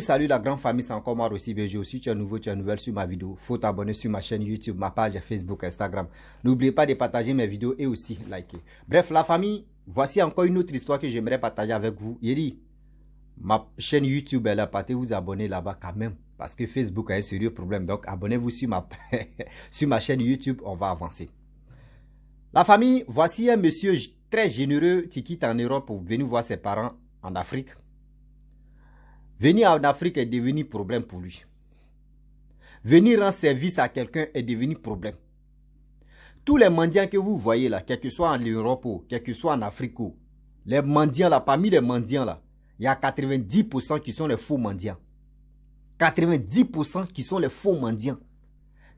Salut la grande famille, c'est encore moi aussi BG. Si tu es nouveau, tu es nouvelle sur ma vidéo, faut t'abonner sur ma chaîne YouTube, ma page Facebook, Instagram. N'oubliez pas de partager mes vidéos et aussi liker. Bref, la famille, voici encore une autre histoire que j'aimerais partager avec vous. Il dit, ma chaîne YouTube, elle a pas vous abonner là-bas quand même. Parce que Facebook a un sérieux problème. Donc, abonnez-vous sur sur ma chaîne YouTube, on va avancer. La famille, voici un monsieur très généreux qui quitte en Europe pour venir voir ses parents en Afrique. Venir en Afrique est devenu problème pour lui. Venir rendre service à quelqu'un est devenu problème. Tous les mendiants que vous voyez là, quel que soit en Europe ou quel que soit en Afrique, les mendiants là, parmi les mendiants là, il y a 90% qui sont les faux mendiants. 90% qui sont les faux mendiants.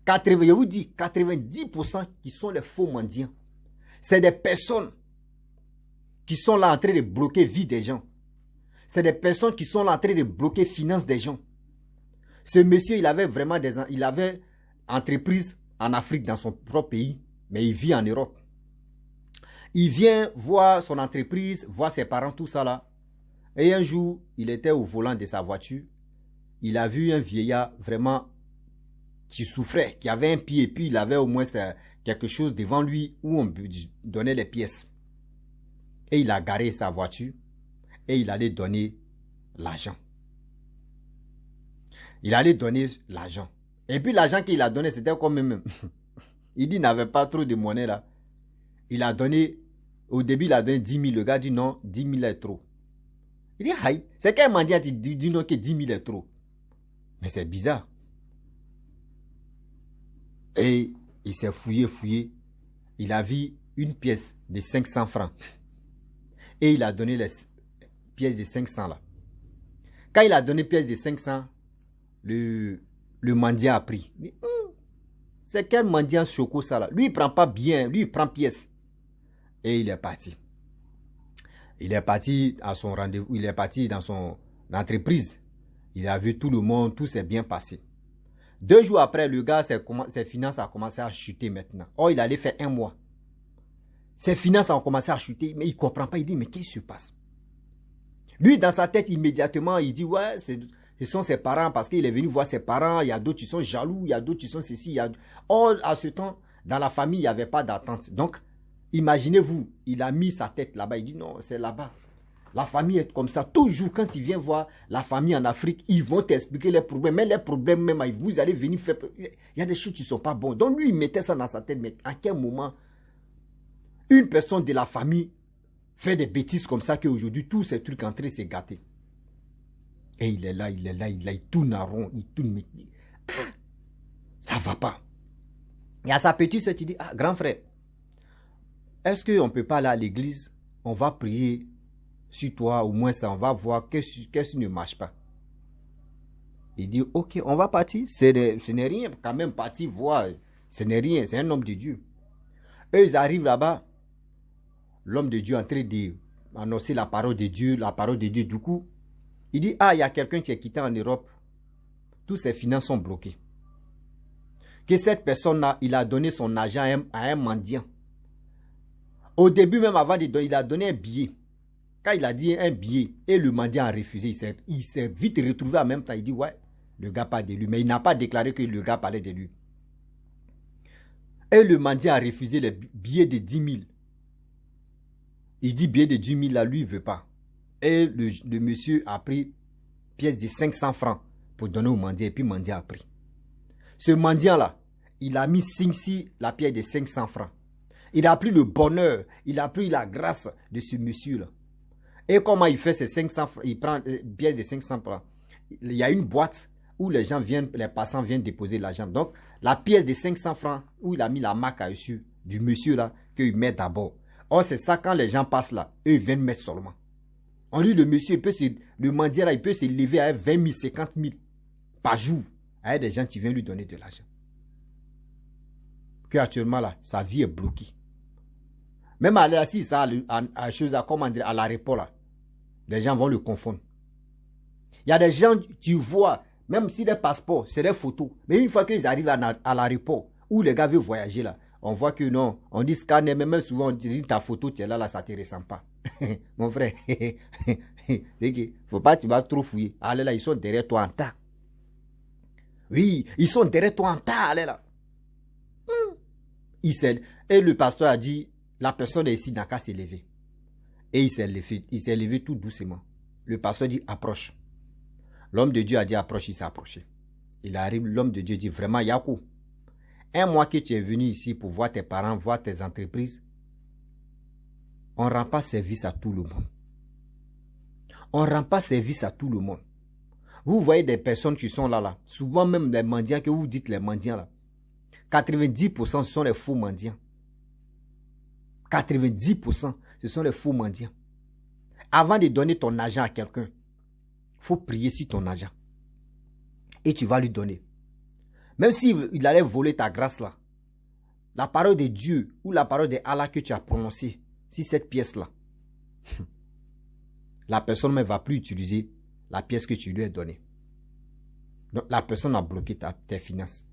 Je vous dis, 90% qui sont les faux mendiants. C'est des personnes qui sont là en train de bloquer vie des gens. C'est des personnes qui sont là en train de bloquer les finances des gens. Ce monsieur, il avait vraiment il avait entreprise en Afrique, dans son propre pays, mais il vit en Europe. Il vient voir son entreprise, voir ses parents, tout ça là. Et un jour, il était au volant de sa voiture. Il a vu un vieillard vraiment qui souffrait, qui avait un pied, et puis il avait au moins quelque chose devant lui où on donnait les pièces. Et il a garé sa voiture. Et il allait donner l'argent. Il allait donner l'argent. Et puis l'argent qu'il a donné, c'était comme même. Il dit qu'il n'avait pas trop de monnaie là. Il a donné, au début il a donné 10 000. Le gars dit non, 10 000 est trop. Il dit, aïe, c'est qu'un mendiant dit non que 10 000 est trop. Mais c'est bizarre. Et il s'est fouillé. Il a vu une pièce de 500 francs. Et il a donné les pièce de 500 là. Quand il a donné pièce de 500, le mendiant a pris. C'est quel mendiant choco ça là? Lui il prend pas bien, lui il prend pièce. Et il est parti. Il est parti à son rendez-vous, il est parti dans son entreprise. Il a vu tout le monde, tout s'est bien passé. 2 jours après, le gars, ses finances ont commencé à chuter maintenant. Oh, il allait faire 1 mois. Ses finances ont commencé à chuter, mais il ne comprend pas. Il dit, mais qu'est-ce qui se passe? Lui, dans sa tête, immédiatement, il dit, ouais, ce sont ses parents parce qu'il est venu voir ses parents. Il y a d'autres qui sont jaloux, il y a d'autres qui sont ceci. Or, à ce temps, dans la famille, il n'y avait pas d'attente. Donc, imaginez-vous, il a mis sa tête là-bas. Il dit, non, c'est là-bas. La famille est comme ça. Toujours, quand il vient voir la famille en Afrique, ils vont t'expliquer les problèmes. Mais les problèmes, même, vous allez venir faire... Il y a des choses qui ne sont pas bonnes. Donc, lui, il mettait ça dans sa tête. Mais à quel moment, une personne de la famille fait des bêtises comme ça qu'aujourd'hui, tous ces trucs en train de se gâter. Et il est là, il tourne en rond, il tourne, mais ça va pas. Il y a sa petite soeur qui dit, ah, grand frère, est-ce qu'on ne peut pas aller à l'église? On va prier sur toi, au moins ça, on va voir qu'est-ce qui ne marche pas. Il dit, ok, on va partir. Ce n'est rien, quand même, partir voir, ce n'est rien, c'est un homme de Dieu. Eux, ils arrivent là-bas. L'homme de Dieu est en train d'annoncer la parole de Dieu, du coup, il dit, ah, il y a quelqu'un qui est quitté en Europe, tous ses finances sont bloquées. Que cette personne-là, il a donné son argent à un mendiant. Au début, même avant de donner, il a donné un billet. Quand il a dit un billet, et le mendiant a refusé, il s'est vite retrouvé en même temps, il dit, ouais, le gars parle de lui, mais il n'a pas déclaré que le gars parlait de lui. Et le mendiant a refusé le billet de 10 000. Il dit billet de 10 000 là, lui, il ne veut pas. Et le monsieur a pris pièce de 500 francs pour donner au mendiant. Et puis le mendiant a pris. Ce mendiant là, il a mis ici la pièce de 500 francs. Il a pris le bonheur, il a pris la grâce de ce monsieur là. Et comment il fait ces 500 francs? Il prend une pièce de 500 francs. Il y a une boîte où les passants viennent déposer l'argent. Donc la pièce de 500 francs où il a mis la marque à dessus du monsieur là, qu'il met d'abord. Or, c'est ça, quand les gens passent là, eux, ils viennent mettre seulement. On dit, le monsieur, le mendiant là, il peut se lever à 20 000, 50 000 par jour. Il y a des gens qui viennent lui donner de l'argent. Qu'actuellement là, sa vie est bloquée. Même aller assis ça, à l'aéroport là, les gens vont le confondre. Il y a des gens, tu vois, même si des passeports, c'est des photos. Mais une fois qu'ils arrivent à l'aéroport, où les gars veulent voyager là, on voit que non, on dit scanner, mais même souvent on dit ta photo, tu es là, ça ne te ressemble pas. Mon frère, Faut pas, tu vas trop fouiller. Allez là, ils sont derrière toi en tas. Oui, ils sont derrière toi en tas, allez là. Et le pasteur a dit, la personne est ici, n'a qu'à s'élever. Et il s'est levé tout doucement. Le pasteur dit, approche. L'homme de Dieu a dit, approche, il s'est approché. Il arrive, l'homme de Dieu dit, vraiment, Yakou, un mois que tu es venu ici pour voir tes parents, voir tes entreprises, on ne rend pas service à tout le monde. On ne rend pas service à tout le monde. Vous voyez des personnes qui sont là, souvent même les mendiants que vous dites les mendiants là. 90% ce sont les faux mendiants. 90% ce sont les faux mendiants. Avant de donner ton argent à quelqu'un, il faut prier sur ton argent. Et tu vas lui donner. Même s'il allait voler ta grâce là, la parole de Dieu ou la parole de Allah que tu as prononcée, si cette pièce là, la personne ne va plus utiliser la pièce que tu lui as donnée. Donc la personne a bloqué tes finances.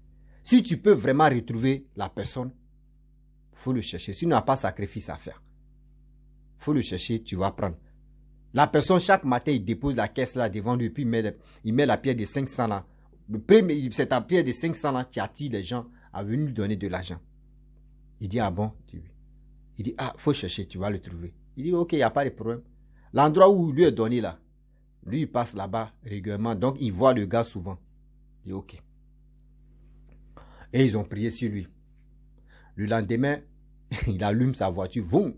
Si tu peux vraiment retrouver la personne, il faut le chercher. Si tu n'as pas sacrifice à faire, il faut le chercher, tu vas prendre. La personne, chaque matin, il dépose la caisse là devant lui, puis il met la pierre de 500 là. C'est ta pierre de 500 là qui attire les gens à venir lui donner de l'argent. Il dit, ah bon? Il dit, ah, il faut chercher, tu vas le trouver. Il dit, ok, il n'y a pas de problème. L'endroit où il lui est donné là, lui, il passe là-bas régulièrement, donc il voit le gars souvent. Il dit, ok. Et ils ont prié sur lui. Le lendemain, il allume sa voiture, voum.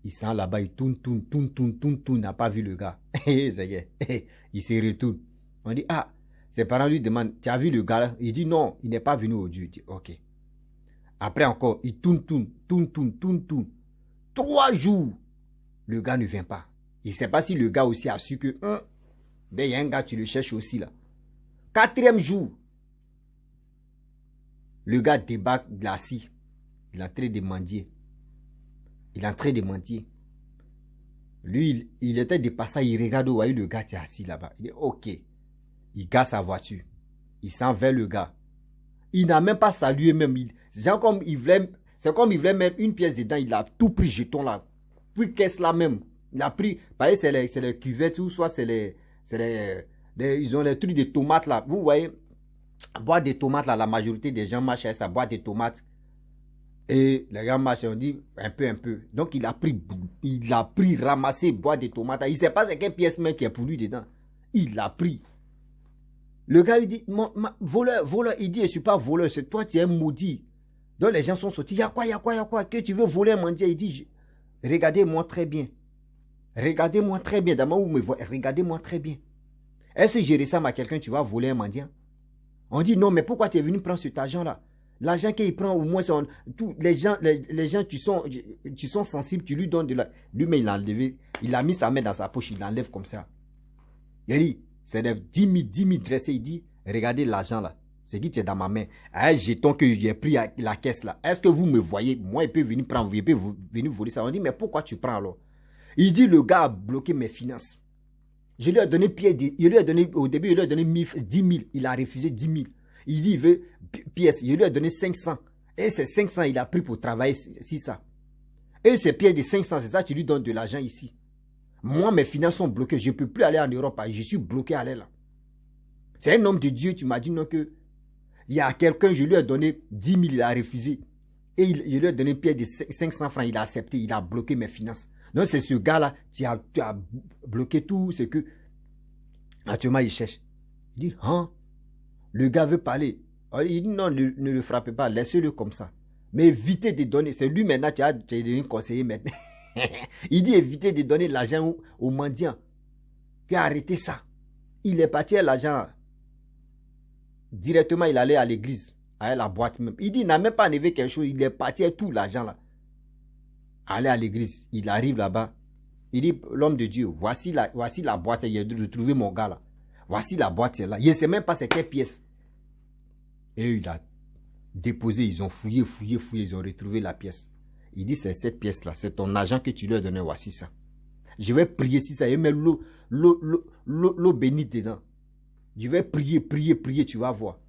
Il sent là-bas, il tourne, il n'a pas vu le gars. Il se retourne. On dit, ah, ses parents lui demandent, tu as vu le gars là? Il dit, non, il n'est pas venu aujourd'hui. Il dit, ok. Après encore, il tourne. 3 jours, le gars ne vient pas. Il ne sait pas si le gars aussi a su que, il y a un gars, tu le cherches aussi là. 4e jour, le gars débarque glacis. Il est en train de mendier. Lui, il était de passage, il regarde où le gars est assis là-bas. Il dit, ok. Il gare sa voiture. Il s'en vers le gars. Il n'a même pas salué même. C'est comme il voulait mettre une pièce dedans. Il a tout pris jeton là. Puis caisse là même. Il a pris, pareil, c'est les cuvettes ou soit ils ont les trucs de tomates là. Vous voyez, boîte de tomates là, la majorité des gens marchent avec sa boîte de tomates. Et les gens marchent, on dit un peu. Donc il a pris, ramassé boîte de tomates. Il ne sait pas c'est quelle pièce même qui est pour lui dedans. Il l'a pris. Le gars lui dit, voleur, il dit, je ne suis pas voleur, c'est toi, tu es un maudit. Donc les gens sont sortis, il y a quoi, que tu veux voler un mendiant? Il dit, regardez-moi très bien. D'abord, vous me voyez, regardez-moi très bien. Est-ce que je ressemble à quelqu'un, tu vas voler un mendiant? On dit, non, mais pourquoi tu es venu prendre cet argent-là? L'argent qu'il prend, au moins, les gens qui sont sensibles, tu lui donnes de la... Lui-même, il l'a enlevé, il a mis sa main dans sa poche, il l'enlève comme ça. Il dit, c'est 10 000 dressés. Il dit, regardez l'argent là. C'est qui est dans ma main. Un jeton que j'ai pris à la caisse là. Est-ce que vous me voyez? Moi, il peut venir prendre, il peut venir voler ça. On dit, mais pourquoi tu prends alors? Il dit, le gars a bloqué mes finances. Je lui ai donné au début, il lui a donné 10 000. Il a refusé 10 000. Il dit, il veut pièces. Je lui ai donné 500. Et ces 500, il a pris pour travailler si ça. Et ces pièces de 500, c'est ça, tu lui donnes de l'argent ici. Moi, mes finances sont bloquées. Je ne peux plus aller en Europe. Je suis bloqué à l'aller là. C'est un homme de Dieu. Tu m'as dit non que il y a quelqu'un, je lui ai donné 10 000, il a refusé. Et je lui ai donné une pièce de 500 francs, il a accepté. Il a bloqué mes finances. Donc, c'est ce gars-là, tu as bloqué tout. C'est que, actuellement, il cherche. Il dit, hein? Le gars veut parler. Il dit, non, ne le frappez pas. Laissez-le comme ça. Mais évitez de donner. C'est lui maintenant, tu as devenu conseiller maintenant. Il dit évitez de donner l'argent aux mendiants. Que arrêtez ça. Il est parti à l'argent. Directement, il allait à l'église. À la boîte même. Il dit, il n'a même pas enlevé quelque chose. Il est parti à tout l'argent là. Aller à l'église. Il arrive là-bas. Il dit, l'homme de Dieu, voici la boîte. Il a retrouvé mon gars là. Voici la boîte là. Il ne sait même pas c'est quelle pièce. Et il a déposé. Ils ont fouillé. Ils ont retrouvé la pièce. Il dit, c'est cette pièce-là, c'est ton argent que tu lui as donné, voici ça. Je vais prier si ça, et mettre l'eau bénite dedans. Je vais prier, tu vas voir.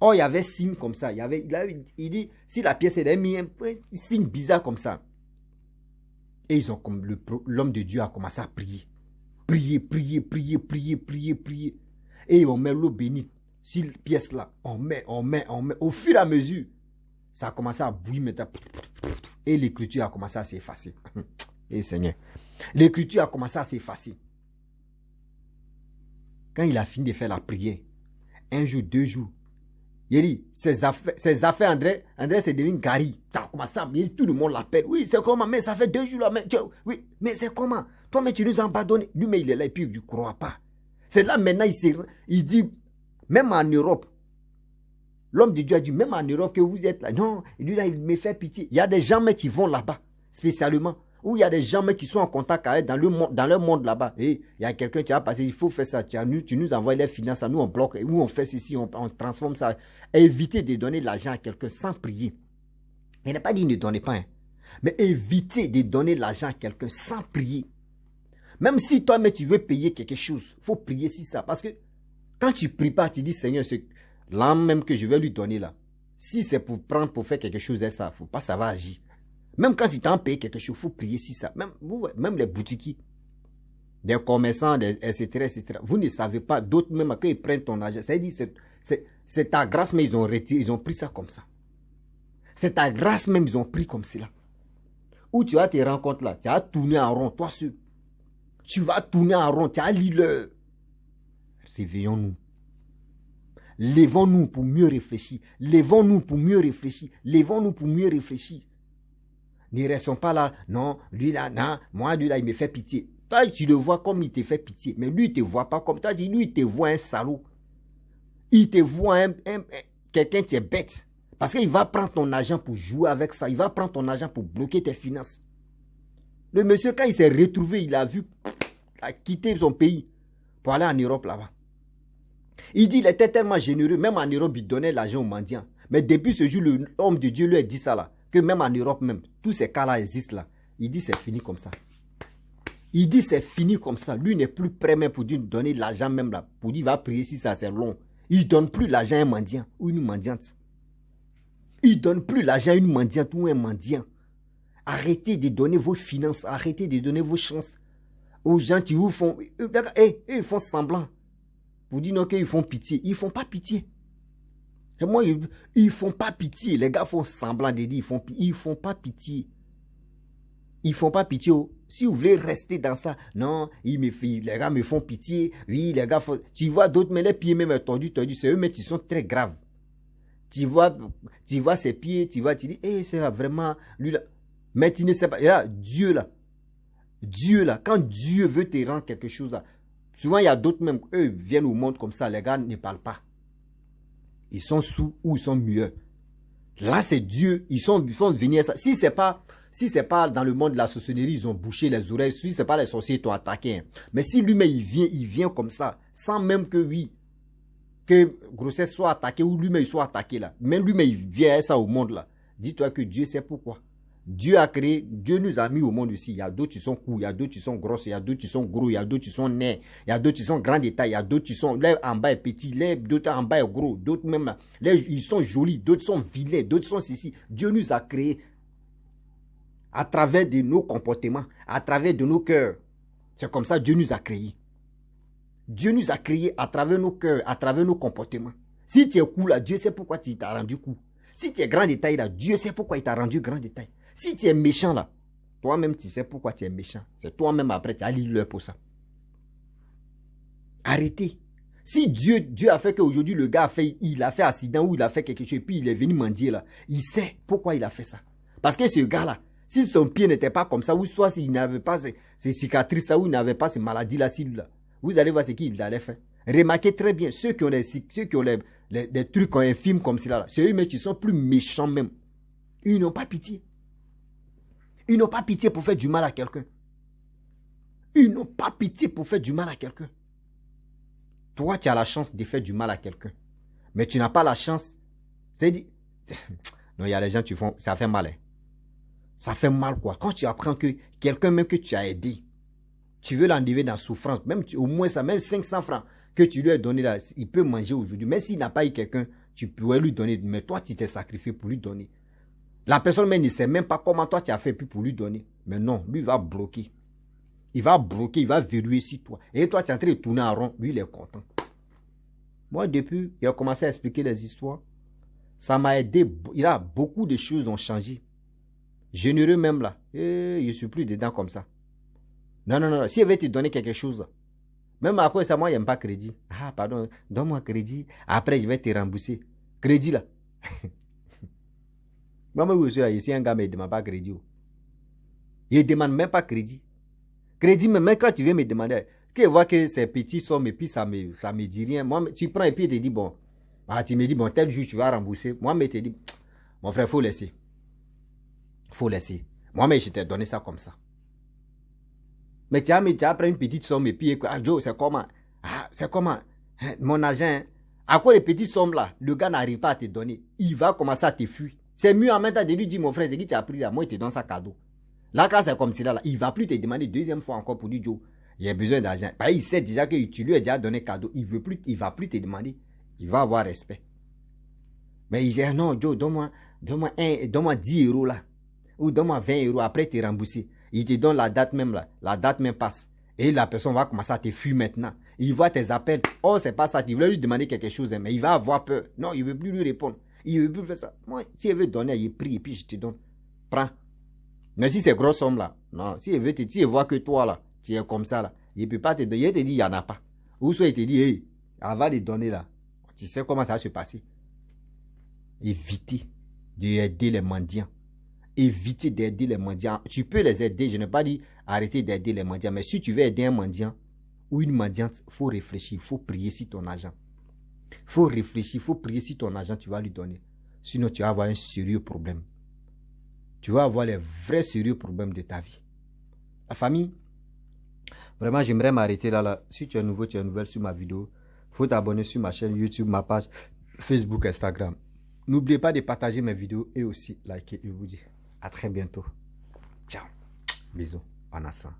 Oh, il y avait signe comme ça. Il dit, si la pièce est mis un signe bizarre comme ça. Et ils ont comme l'homme de Dieu a commencé à prier. prier, prier, prier, prier, prier, prier. Et on met l'eau bénite sur la pièce là. On met. Au fur et à mesure, ça a commencé à bouillir maintenant. Et l'écriture a commencé à s'effacer. Et Seigneur, l'écriture a commencé à s'effacer. Quand il a fini de faire la prière, un jour, 2 jours, il dit, ses affaires, André c'est devenu Gary. Ça a commencé à venir, tout le monde l'appelle. Oui, c'est comment? Mais ça fait 2 jours là. Oui, mais c'est comment? Toi, mais tu nous as abandonné. Lui, mais il est là et puis il ne croit pas. C'est là maintenant, il dit, même en Europe, l'homme de Dieu a dit, même en Europe que vous êtes là. Non, lui là, il me fait pitié. Il y a des gens mais qui vont là-bas, spécialement. Ou il y a des gens mais qui sont en contact avec dans leur monde là-bas. Et il y a quelqu'un qui a passé, il faut faire ça. Tu nous envoies les finances, nous on bloque, ou on fait ceci, on transforme ça. Évitez de donner de l'argent à quelqu'un sans prier. Il n'a pas dit ne donnez pas, hein. Mais évitez de donner de l'argent à quelqu'un sans prier. Même si toi mais tu veux payer quelque chose, il faut prier sur ça. Parce que quand tu ne pries pas, tu dis Seigneur, c'est l'âme même que je vais lui donner là. Si c'est pour prendre, pour faire quelque chose, il ne faut pas, ça va agir. Même quand tu t'en payes quelque chose, il faut prier si ça. Même les boutiquiers, des commerçants, etc., etc. Vous ne savez pas, d'autres même, quand ils prennent ton argent, c'est-à-dire c'est ta grâce, mais ils ont retiré, ils ont pris ça comme ça. C'est ta grâce même, ils ont pris comme cela. Où tu as tes rencontres là, tu as tourné en rond, toi seul. Tu vas tourner en rond, tu as lu l'heure. Réveillons-nous. Lèvons-nous pour mieux réfléchir. Lèvons-nous pour mieux réfléchir. Lèvons-nous pour mieux réfléchir. Ne restons pas là. Non, lui là, non. Moi, lui là, il me fait pitié. Toi, tu le vois comme il te fait pitié. Mais lui, il ne te voit pas comme toi. Lui, il te voit un salaud. Il te voit quelqu'un qui est bête. Parce qu'il va prendre ton argent pour jouer avec ça. Il va prendre ton argent pour bloquer tes finances. Le monsieur, quand il s'est retrouvé, il a vu, il a quitté son pays pour aller en Europe là-bas. Il dit, il était tellement généreux. Même en Europe, il donnait l'argent aux mendiants. Mais depuis ce jour, l'homme de Dieu lui a dit ça là. Que même en Europe même, tous ces cas-là existent là. Il dit c'est fini comme ça. Il dit c'est fini comme ça. Lui n'est plus prêt même pour dire donner de l'argent même là. Pour dire il va prier si ça c'est long. Il ne donne plus l'argent à un mendiant ou une mendiante. Il ne donne plus l'argent à une mendiante ou un mendiant. Arrêtez de donner vos finances. Arrêtez de donner vos chances aux gens qui vous font... ils font semblant. Pour dire non qu'ils font pitié. Ils ne font pas pitié. Et moi, ils ne font pas pitié. Les gars font semblant de dire ils font pas pitié. Ils ne font pas pitié. Si vous voulez rester dans ça, non, les gars me font pitié. Oui, les gars font... Tu vois d'autres, mais les pieds même tordus. C'est eux, mais ils sont très graves. Tu vois ses pieds, tu dis, c'est là vraiment, lui là. Mais tu ne sais pas. Et là, Dieu là, quand Dieu veut te rendre quelque chose là, souvent il y a d'autres même, eux viennent au monde comme ça, les gars ne parlent pas. Ils sont sous ou ils sont muets. Là, c'est Dieu. Ils sont venus à ça. Si c'est pas dans le monde de la sorcellerie, ils ont bouché les oreilles. Si c'est pas les sorciers qui t'ont attaqué. Hein. Mais si lui-même, il vient comme ça, sans même que grossesse soit attaquée ou lui-même, il soit attaqué là. Même lui-même, il vient à ça au monde là. Dis-toi que Dieu sait pourquoi. Dieu a créé, Dieu nous a mis au monde ici. Il y a d'autres qui sont courts, il y a d'autres qui sont grosses, il y a d'autres qui sont gros, il y a d'autres qui sont nez, il y a d'autres qui sont grands de taille, il y a d'autres qui sont, l'un en bas est petit, d'autres en bas est gros, d'autres même, ils sont jolis, d'autres sont vilains, d'autres sont ceci. Dieu nous a créé à travers de nos comportements, à travers de nos cœurs. C'est comme ça que Dieu nous a créés. Dieu nous a créés à travers nos cœurs, à travers nos comportements. Si tu es court là, Dieu sait pourquoi tu t'as rendu court. Si tu es grand de taille là, Dieu sait pourquoi il t'a rendu grand de taille. Si tu es méchant là, toi-même tu sais pourquoi tu es méchant. C'est toi-même après tu as l'île pour ça. Arrêtez. Si Dieu a fait qu'aujourd'hui le gars il a fait accident ou il a fait quelque chose et puis il est venu mendier là, il sait pourquoi il a fait ça. Parce que ce gars là, si son pied n'était pas comme ça ou soit s'il n'avait pas ces cicatrices là ou il n'avait pas ces maladies là, vous allez voir ce qu'il allait faire. Remarquez très bien, ceux qui ont des trucs infimes comme cela, c'est eux mais qui sont plus méchants même. Ils n'ont pas pitié. Ils n'ont pas pitié pour faire du mal à quelqu'un. Ils n'ont pas pitié pour faire du mal à quelqu'un. Toi, tu as la chance de faire du mal à quelqu'un. Mais tu n'as pas la chance. C'est dit. Non, il y a des gens qui font. Ça fait mal. Hein. Ça fait mal quoi. Quand tu apprends que quelqu'un même que tu as aidé, tu veux l'enlever dans la souffrance, même au moins ça, même 500 francs que tu lui as donné là, il peut manger aujourd'hui. Mais s'il n'a pas eu quelqu'un, tu pourrais lui donner. Mais toi, tu t'es sacrifié pour lui donner. La personne même ne sait même pas comment toi tu as fait pour lui donner. Mais non, lui va bloquer. Il va bloquer, il va verrouiller sur toi. Et toi, tu es en train de tourner en rond. Lui, il est content. Moi, depuis, il a commencé à expliquer les histoires. Ça m'a aidé. Il a beaucoup de choses ont changé. Généreux même là. Et je ne suis plus dedans comme ça. Non, non, non. Si elle veut te donner quelque chose, même après ça, moi, il n'aime pas crédit. Ah, pardon, donne-moi crédit. Après, je vais te rembourser. Crédit là. Moi, je suis ici, un gars ne me demande pas crédit. Il ne demande même pas crédit. Crédit, mais même quand tu viens me demander, que je vois que c'est petit somme et puis ça me dit rien. Moi, tu prends et puis tu te dis, bon, tu me dis, bon, tel jour tu vas rembourser. Moi, je te dis, mon frère, il faut laisser. Il faut laisser. Moi, mais je t'ai donné ça comme ça. Mais tu as pris une petite somme et puis, ah, Joe, c'est comment? Ah, c'est comment? Hein, mon agent, à quoi les petites sommes là, le gars n'arrive pas à te donner. Il va commencer à te fuir. C'est mieux en même temps de lui dire, mon frère, c'est qui tu as pris là, moi, il te donne ça cadeau. Là, quand c'est comme cela, là, il ne va plus te demander deuxième fois encore pour dire, Joe, il a besoin d'argent. Il sait déjà que tu lui as déjà donné cadeau. Il ne va plus te demander. Il va avoir respect. Mais il dit, non, Joe, donne-moi 10 euros là. Ou donne-moi 20 euros, après te rembourser. Il te donne la date même là. La date même passe. Et la personne va commencer à te fuir maintenant. Il voit tes appels. Oh, c'est pas ça. Tu voulais lui demander quelque chose, mais il va avoir peur. Non, il ne veut plus lui répondre. Il ne veut plus faire ça. Moi, si il veut donner, il prie et puis je te donne. Prends. Mais si c'est grosse somme là, non, si il voit que toi là, tu es comme ça là, il ne peut pas te donner, il te dit il n'y en a pas. Ou soit il te dit, hey, avant de donner là, tu sais comment ça va se passer. Évitez d'aider les mendiants. Évitez d'aider les mendiants. Tu peux les aider, je n'ai pas dit arrêter d'aider les mendiants, mais si tu veux aider un mendiant ou une mendiante, il faut réfléchir, il faut prier sur ton argent. Il faut réfléchir, il faut prier sur ton argent, tu vas lui donner. Sinon, tu vas avoir un sérieux problème. Tu vas avoir les vrais sérieux problèmes de ta vie. La famille, vraiment, j'aimerais m'arrêter là. Si tu es nouveau, tu es nouvelle sur ma vidéo, il faut t'abonner sur ma chaîne YouTube, ma page Facebook, Instagram. N'oubliez pas de partager mes vidéos et aussi liker. Je vous dis à très bientôt. Ciao. Bisous. En ensemble.